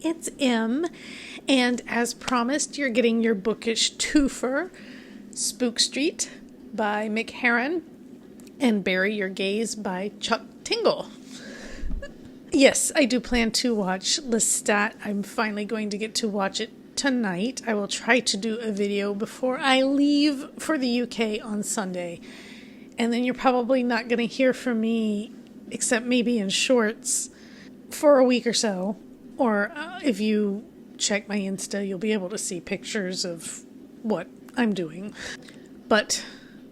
it's Em, and as promised, you're getting your bookish twofer, Spook Street by Mick Herron, and Bury Your Gays by Chuck Tingle. Yes, I do plan to watch Lestat. I'm finally going to get to watch it tonight. I will try to do a video before I leave for the UK on Sunday. And then you're probably not going to hear from me, except maybe in shorts, for a week or so. Or if you check my Insta, you'll be able to see pictures of what I'm doing. But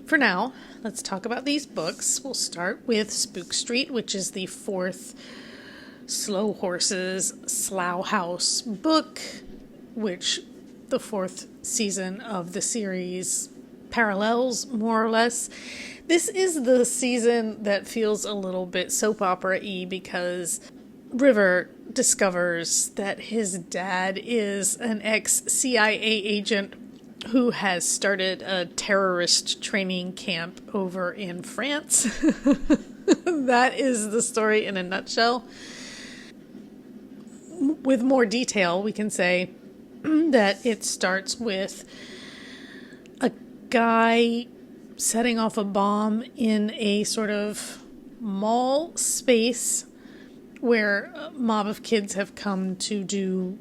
for now, let's talk about these books. We'll start with Spook Street, which is the fourth Slow Horses Slough House book, which the fourth season of the series parallels, more or less. This is the season that feels a little bit soap opera-y because River discovers that his dad is an ex-CIA agent who has started a terrorist training camp over in France. That is the story in a nutshell. With more detail, we can say that it starts with a guy setting off a bomb in a sort of mall space where a mob of kids have come to do,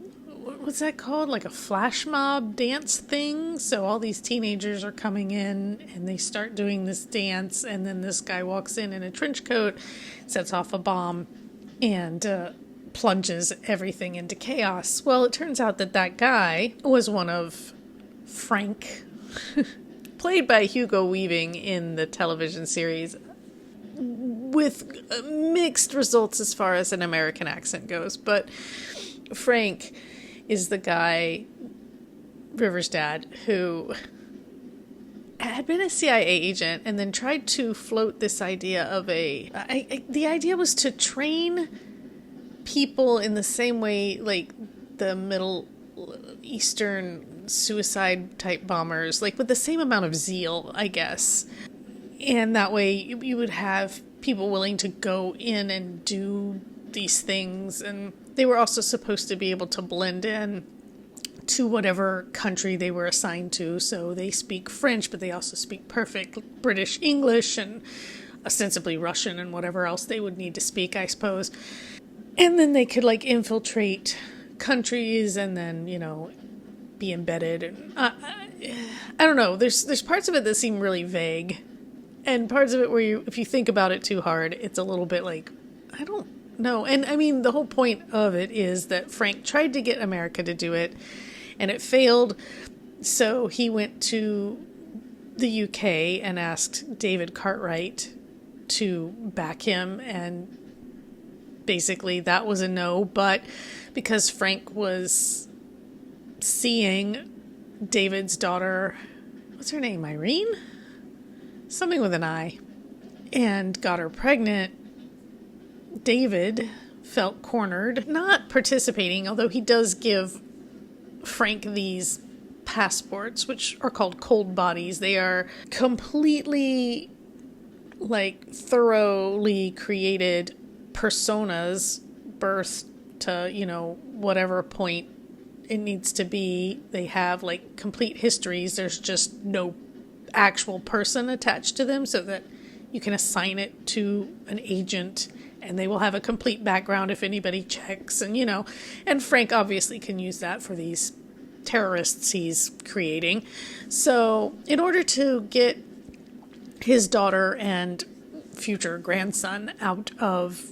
what's that called? Like a flash mob dance thing. So all these teenagers are coming in and they start doing this dance, and then this guy walks in a trench coat, sets off a bomb, and plunges everything into chaos. Well, it turns out that that guy was one of Frank, played by Hugo Weaving in the television series, with mixed results as far as an American accent goes. But Frank is the guy, River's dad, who had been a CIA agent and then tried to float this idea of the idea was to train people in the same way like the Middle Eastern suicide type bombers, like with the same amount of zeal, I guess. And that way you would have people willing to go in and do these things. And they were also supposed to be able to blend in to whatever country they were assigned to. So they speak French, but they also speak perfect British English and ostensibly Russian and whatever else they would need to speak, I suppose. And then they could like infiltrate countries and then, you know, be embedded. And I don't know. There's parts of it that seem really vague, and parts of it where if you think about it too hard, it's a little bit like, I don't know. And I mean, the whole point of it is that Frank tried to get America to do it, and it failed. So he went to the UK and asked David Cartwright to back him, and basically that was a no. But because Frank was seeing David's daughter, what's her name, Irene? Something with an I, and got her pregnant, David felt cornered, not participating, although he does give Frank these passports, which are called cold bodies. They are completely, like, thoroughly created personas, birthed to, you know, whatever point it needs to be. They have, like, complete histories. There's just no actual person attached to them, so that you can assign it to an agent and they will have a complete background if anybody checks. And, you know, and Frank obviously can use that for these terrorists he's creating. So in order to get his daughter and future grandson out of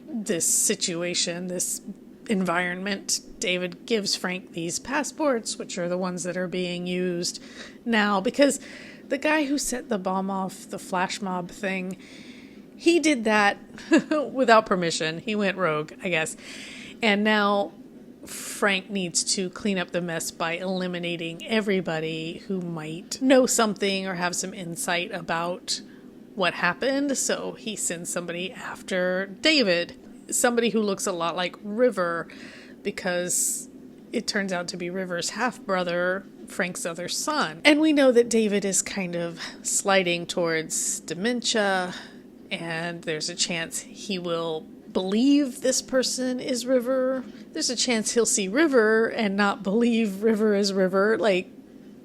this situation, this environment, David gives Frank these passports, which are the ones that are being used now, because the guy who set the bomb off, the flash mob thing, he did that without permission. He went rogue, I guess. And now Frank needs to clean up the mess by eliminating everybody who might know something or have some insight about what happened. So he sends somebody after David, somebody who looks a lot like River, because it turns out to be River's half-brother, Frank's other son. And we know that David is kind of sliding towards dementia, and there's a chance he will believe this person is River. There's a chance he'll see River and not believe River is River. Like,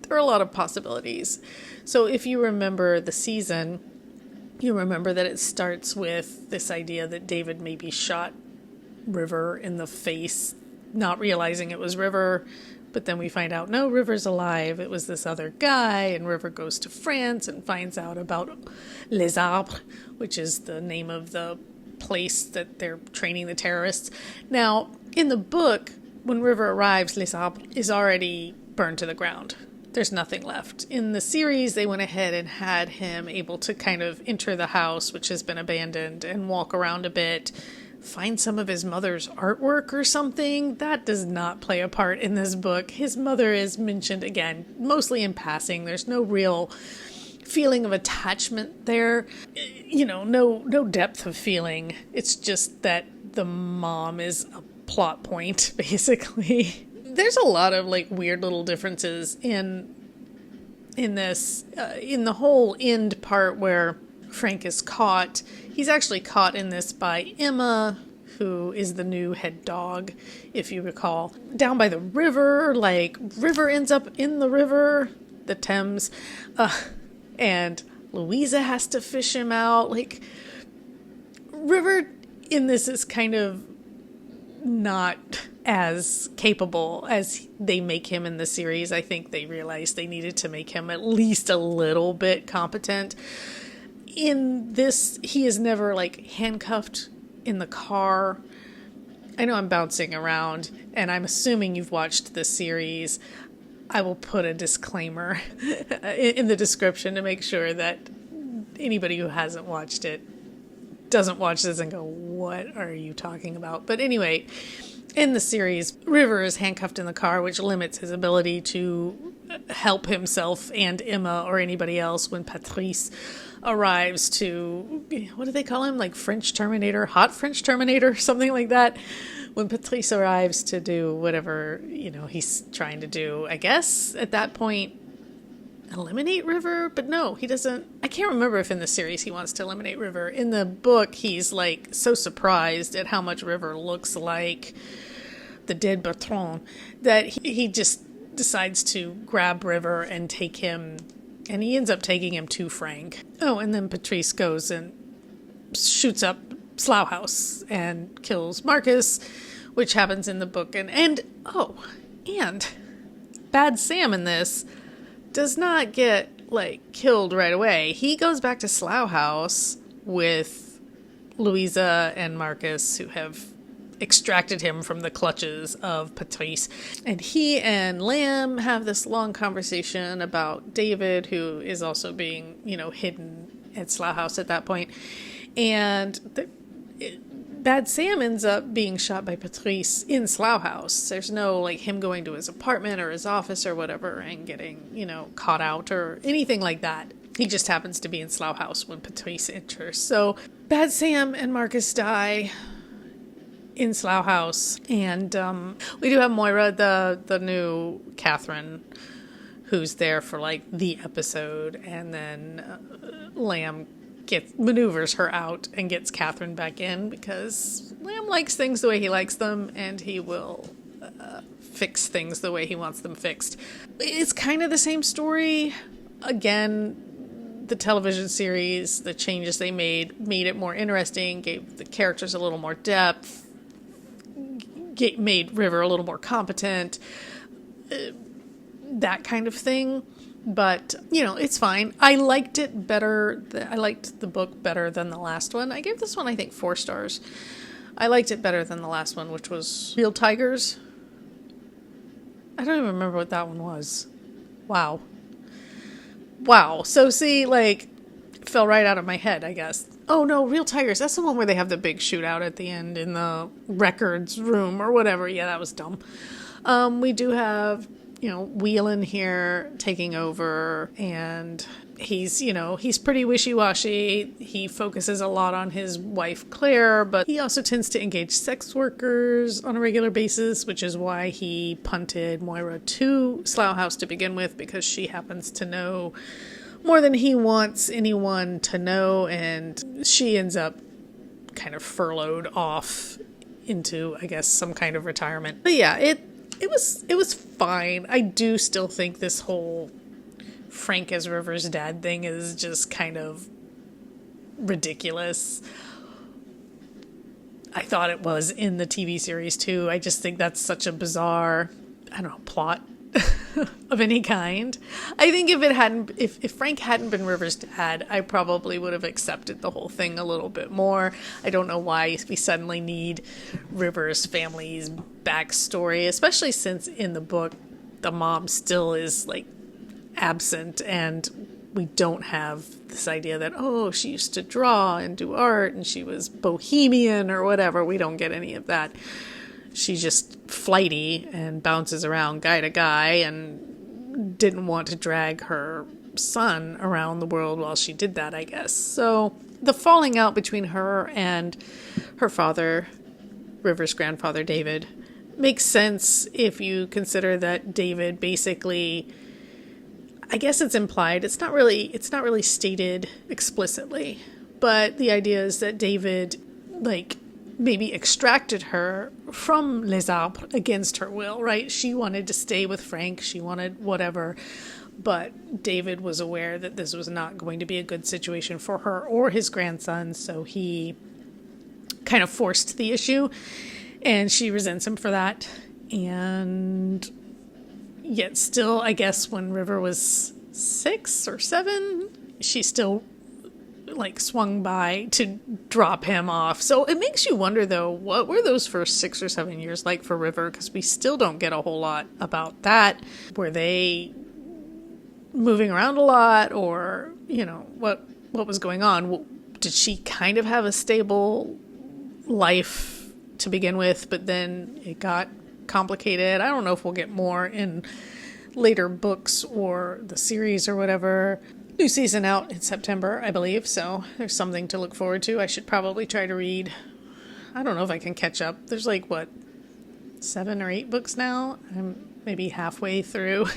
there are a lot of possibilities. So if you remember the season, you remember that it starts with this idea that David maybe shot River in the face, not realizing it was River. But then we find out, no, River's alive. It was this other guy, and River goes to France and finds out about Les Arbres, which is the name of the place that they're training the terrorists. Now, in the book, when River arrives, Les Arbres is already burned to the ground. There's nothing left. In the series, they went ahead and had him able to kind of enter the house, which has been abandoned, and walk around a bit, find some of his mother's artwork or something. That does not play a part in this book. His mother is mentioned, again, mostly in passing. There's no real feeling of attachment there. You know, no depth of feeling. It's just that the mom is a plot point, basically. There's a lot of like weird little differences in this, in the whole end part where Frank is caught. He's actually caught in this by Emma, who is the new head dog, if you recall. Down by the river, like, River ends up in the river, the Thames, and Louisa has to fish him out. Like, River in this is kind of not as capable as they make him in the series. I think they realized they needed to make him at least a little bit competent. In this, he is never, like, handcuffed in the car. I know I'm bouncing around, and I'm assuming you've watched this series. I will put a disclaimer in the description to make sure that anybody who hasn't watched it doesn't watch this and go, what are you talking about? But anyway, in the series, River is handcuffed in the car, which limits his ability to help himself and Emma or anybody else when Patrice arrives to, what do they call him? Like French Terminator, hot French Terminator, something like that. When Patrice arrives to do whatever, you know, he's trying to do, I guess at that point, eliminate River. But no, he doesn't. I can't remember if in the series he wants to eliminate River. In the book, he's like so surprised at how much River looks like the dead Bertrand that he just decides to grab River and take him. And he ends up taking him to Frank. Oh, and then Patrice goes and shoots up Slough House and kills Marcus, which happens in the book. And Bad Sam in this does not get, like, killed right away. He goes back to Slough House with Louisa and Marcus, who have extracted him from the clutches of Patrice. And he and Lamb have this long conversation about David, who is also being, you know, hidden at Slough House at that point. And Bad Sam ends up being shot by Patrice in Slough House. There's no, like, him going to his apartment or his office or whatever and getting, you know, caught out or anything like that. He just happens to be in Slough House when Patrice enters. So Bad Sam and Marcus die in Slough House, and we do have Moira, the new Catherine, who's there for like the episode, and then Lamb maneuvers her out and gets Catherine back in because Lamb likes things the way he likes them, and he will fix things the way he wants them fixed. It's kind of the same story. Again, the television series, the changes they made it more interesting, gave the characters a little more depth, made River a little more competent, that kind of thing. But, you know, it's fine. I liked it better. I liked the book better than the last one. I gave this one, I think, 4 stars. I liked it better than the last one, which was Real Tigers. I don't even remember what that one was. Wow. So, see, like, it fell right out of my head, I guess. Oh, no, Real Tigers. That's the one where they have the big shootout at the end in the records room or whatever. Yeah, that was dumb. We do have, you know, Whelan here taking over, and he's pretty wishy-washy. He focuses a lot on his wife, Claire, but he also tends to engage sex workers on a regular basis, which is why he punted Moira to Slough House to begin with, because she happens to know more than he wants anyone to know, and she ends up kind of furloughed off into, I guess, some kind of retirement. But yeah, it was fine. I do still think this whole Frank as River's dad thing is just kind of ridiculous. I thought it was in the TV series too. I just think that's such a bizarre, I don't know, plot of any kind. I think if Frank hadn't been River's dad, I probably would have accepted the whole thing a little bit more. I don't know why we suddenly need River's family's backstory, especially since in the book the mom still is like absent, and we don't have this idea that, oh, she used to draw and do art and she was bohemian or whatever. We don't get any of that. She's just flighty and bounces around guy to guy and didn't want to drag her son around the world while she did that, I guess. So the falling out between her and her father, River's grandfather, David, makes sense if you consider that David basically, I guess it's implied, it's not really stated explicitly, but the idea is that David, like, maybe extracted her from Les Arbres against her will, right? She wanted to stay with Frank, she wanted whatever, but David was aware that this was not going to be a good situation for her or his grandson, so he kind of forced the issue, and she resents him for that. And yet still, I guess when River was 6 or 7, she still like swung by to drop him off. So it makes you wonder, though, what were those first 6 or 7 years like for River? Because we still don't get a whole lot about that. Were they moving around a lot, or, you know, what was going on? Did she kind of have a stable life to begin with, but then it got complicated? I don't know if we'll get more in later books or the series or whatever. New season out in September, I believe, so there's something to look forward to. I should probably try to read. I don't know if I can catch up. There's like, 7 or 8 books now? I'm maybe halfway through.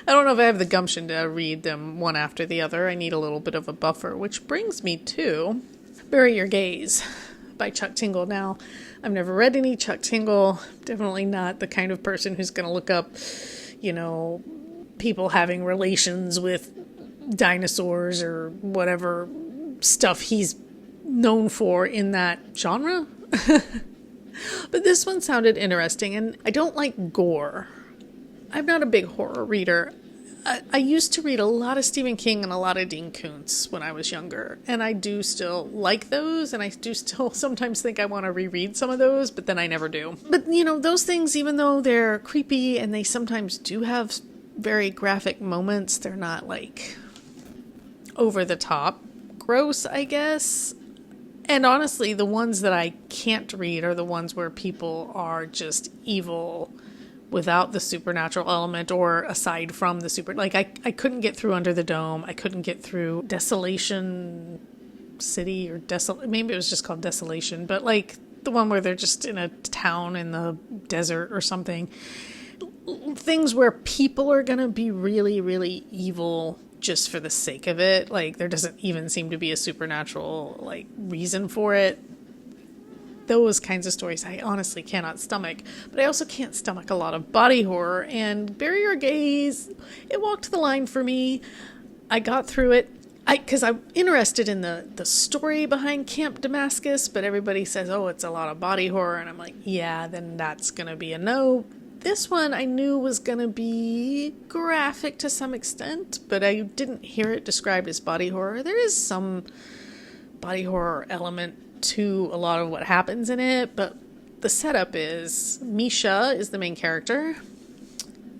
I don't know if I have the gumption to read them one after the other. I need a little bit of a buffer, which brings me to Bury Your Gays by Chuck Tingle. Now, I've never read any Chuck Tingle. Definitely not the kind of person who's going to look up, you know, people having relations with dinosaurs or whatever stuff he's known for in that genre. But this one sounded interesting, and I don't like gore. I'm not a big horror reader. I used to read a lot of Stephen King and a lot of Dean Koontz when I was younger, and I do still like those, and I do still sometimes think I want to reread some of those, but then I never do. But, you know, those things, even though they're creepy and they sometimes do have very graphic moments, they're not, like, over the top gross, I guess. And honestly, the ones that I can't read are the ones where people are just evil without the supernatural element, or aside from the super, like I couldn't get through Under the Dome. I couldn't get through Desolation City, or maybe it was just called Desolation, but like the one where they're just in a town in the desert or something. Things where people are going to be really, really evil just for the sake of it. Like, there doesn't even seem to be a supernatural, like, reason for it. Those kinds of stories I honestly cannot stomach. But I also can't stomach a lot of body horror. And Bury Your Gays, it walked the line for me. I got through it. Because I'm interested in the story behind Camp Damascus, but everybody says, oh, it's a lot of body horror. And I'm like, yeah, then that's going to be a no. This one I knew was going to be graphic to some extent, but I didn't hear it described as body horror. There is some body horror element to a lot of what happens in it, but the setup is Misha is the main character.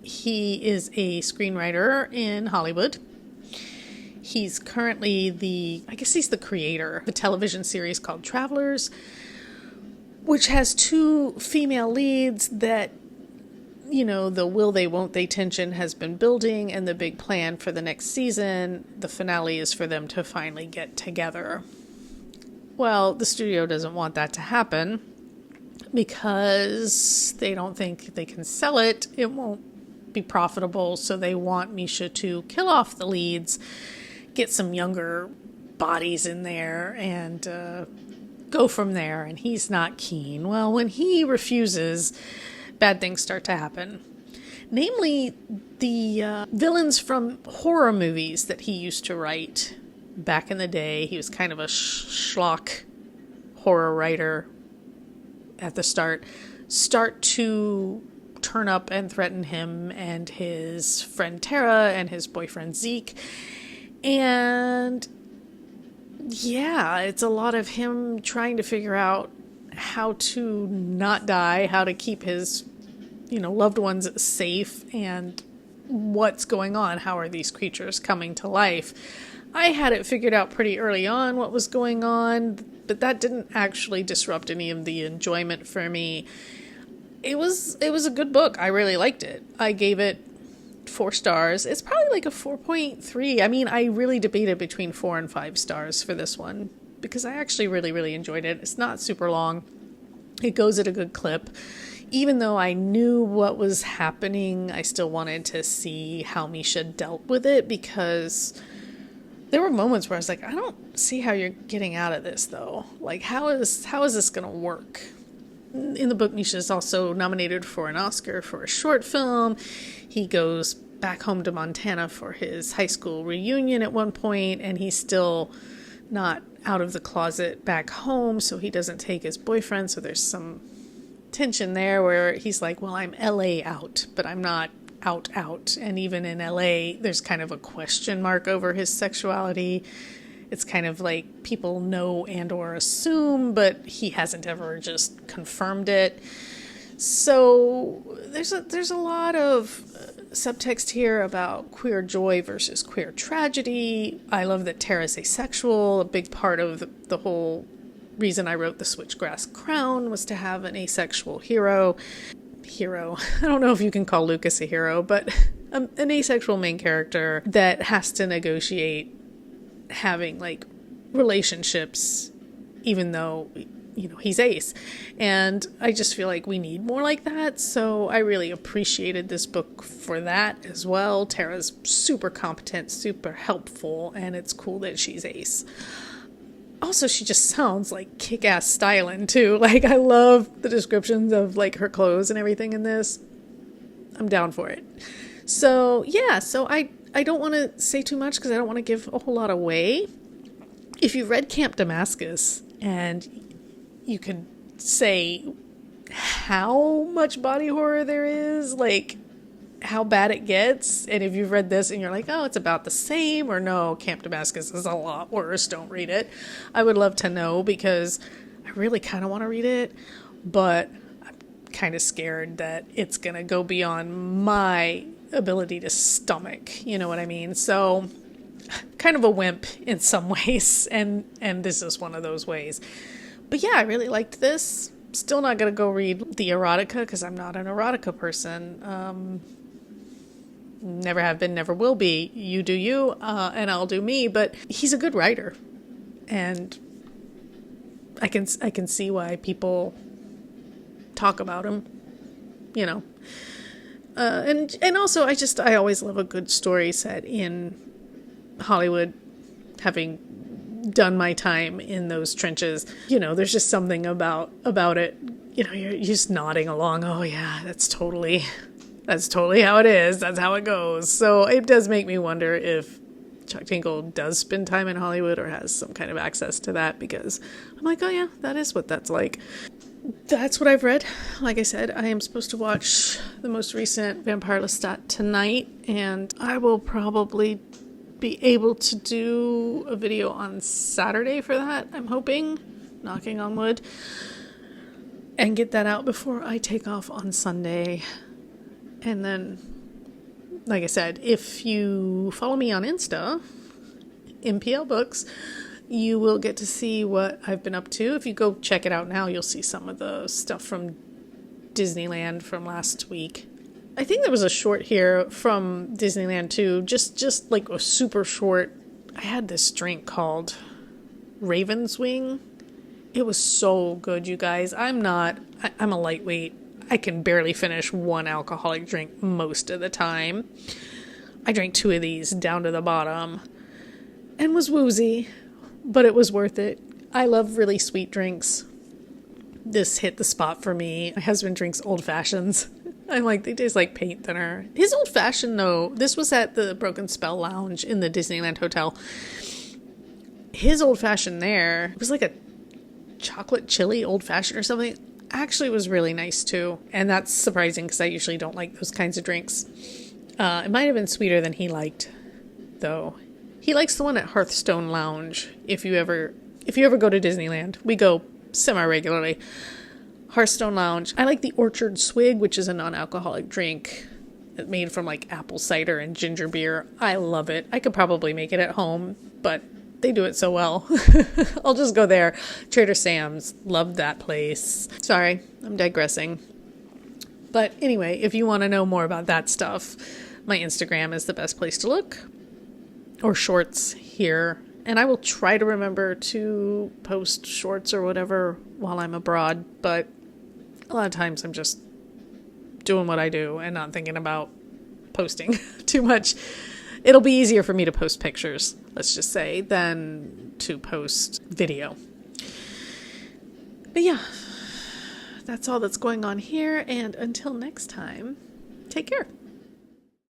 He is a screenwriter in Hollywood. He's currently he's the creator of a television series called Travelers, which has 2 female leads that, you know, the will they, won't they tension has been building, and the big plan for the next season, the finale, is for them to finally get together. Well, the studio doesn't want that to happen because they don't think they can sell it. It won't be profitable, so they want Misha to kill off the leads, get some younger bodies in there, and go from there, and he's not keen. Well, when he refuses, bad things start to happen. Namely, the villains from horror movies that he used to write back in the day. He was kind of a schlock horror writer at the start to turn up and threaten him and his friend Tara and his boyfriend Zeke. And yeah, it's a lot of him trying to figure out how to not die, how to keep his, loved ones safe, and what's going on. How are these creatures coming to life? I had it figured out pretty early on what was going on, but that didn't actually disrupt any of the enjoyment for me. It was a good book. I really liked it. I gave it 4 stars. It's probably like a 4.3. I mean, I really debated between 4 and 5 stars for this one because I actually really, really enjoyed it. It's not super long. It goes at a good clip. Even though I knew what was happening, I still wanted to see how Misha dealt with it, because there were moments where I was like, I don't see how you're getting out of this, though. Like, how is this going to work? In the book, Misha is also nominated for an Oscar for a short film. He goes back home to Montana for his high school reunion at one point, and he's still not out of the closet back home, so he doesn't take his boyfriend. So there's some tension there where he's like, well, I'm LA out, but I'm not out. And even in LA, there's kind of a question mark over his sexuality. It's kind of like people know and or assume, but he hasn't ever just confirmed it. So there's a lot of subtext here about queer joy versus queer tragedy. I love that Tara's asexual. A big part of the whole reason I wrote The Switchgrass Crown was to have an asexual hero. I don't know if you can call Lucas a hero, but an asexual main character that has to negotiate having like relationships even though he's ace, and I just feel like we need more like that. So I really appreciated this book for that as well. Tara's super competent, super helpful, and it's cool that she's ace. Also, she just sounds like kick-ass styling too. Like, I love the descriptions of like her clothes and everything in this. I'm down for it. So yeah, I don't want to say too much because I don't want to give a whole lot away. If you read Camp Damascus and you could say how much body horror there is, like how bad it gets, and if you've read this and you're like, oh, it's about the same, or no, Camp Damascus is a lot worse, don't read it. I would love to know, because I really kind of want to read it, but I'm kind of scared that it's going to go beyond my ability to stomach, you know what I mean? So kind of a wimp in some ways, and this is one of those ways. But yeah, I really liked this. Still not going to go read the erotica because I'm not an erotica person. Never have been, never will be. You do you, and I'll do me. But he's a good writer, and I can see why people talk about him. And also I always love a good story set in Hollywood, having done my time in those trenches. There's just something about it. You're just nodding along. Oh yeah, that's totally how it is. That's how it goes. So it does make me wonder if Chuck Tingle does spend time in Hollywood or has some kind of access to that, because I'm like, oh yeah, that is what that's like. That's what I've read. Like I said, I am supposed to watch the most recent Vampire Lestat tonight, and I will probably be able to do a video on Saturday for that, I'm hoping, knocking on wood, and get that out before I take off on Sunday. And then, like I said, if you follow me on Insta, MPL Books, you will get to see what I've been up to. If you go check it out now, you'll see some of the stuff from Disneyland from last week. I think there was a short here from Disneyland too, just like a super short. I had this drink called Raven's Wing. It was so good, you guys. I'm a lightweight. I can barely finish one alcoholic drink most of the time. I drank 2 of these down to the bottom and was woozy, but it was worth it. I love really sweet drinks. This hit the spot for me. My husband drinks old fashions. I'm like, they taste like paint thinner. His old fashioned, though, this was at the Broken Spell Lounge in the Disneyland Hotel. His old fashioned there, it was like a chocolate chili old fashioned or something. Actually was really nice too. And that's surprising because I usually don't like those kinds of drinks. It might have been sweeter than he liked, though. He likes the one at Hearthstone Lounge. If you ever go to Disneyland, we go semi-regularly. Hearthstone Lounge. I like the Orchard Swig, which is a non-alcoholic drink made from like apple cider and ginger beer. I love it. I could probably make it at home, but they do it so well. I'll just go there. Trader Sam's. Love that place. Sorry, I'm digressing. But anyway, if you want to know more about that stuff, my Instagram is the best place to look. Or shorts here. And I will try to remember to post shorts or whatever while I'm abroad. But a lot of times I'm just doing what I do and not thinking about posting too much. It'll be easier for me to post pictures, let's just say, than to post video. But yeah, that's all that's going on here. And until next time, take care.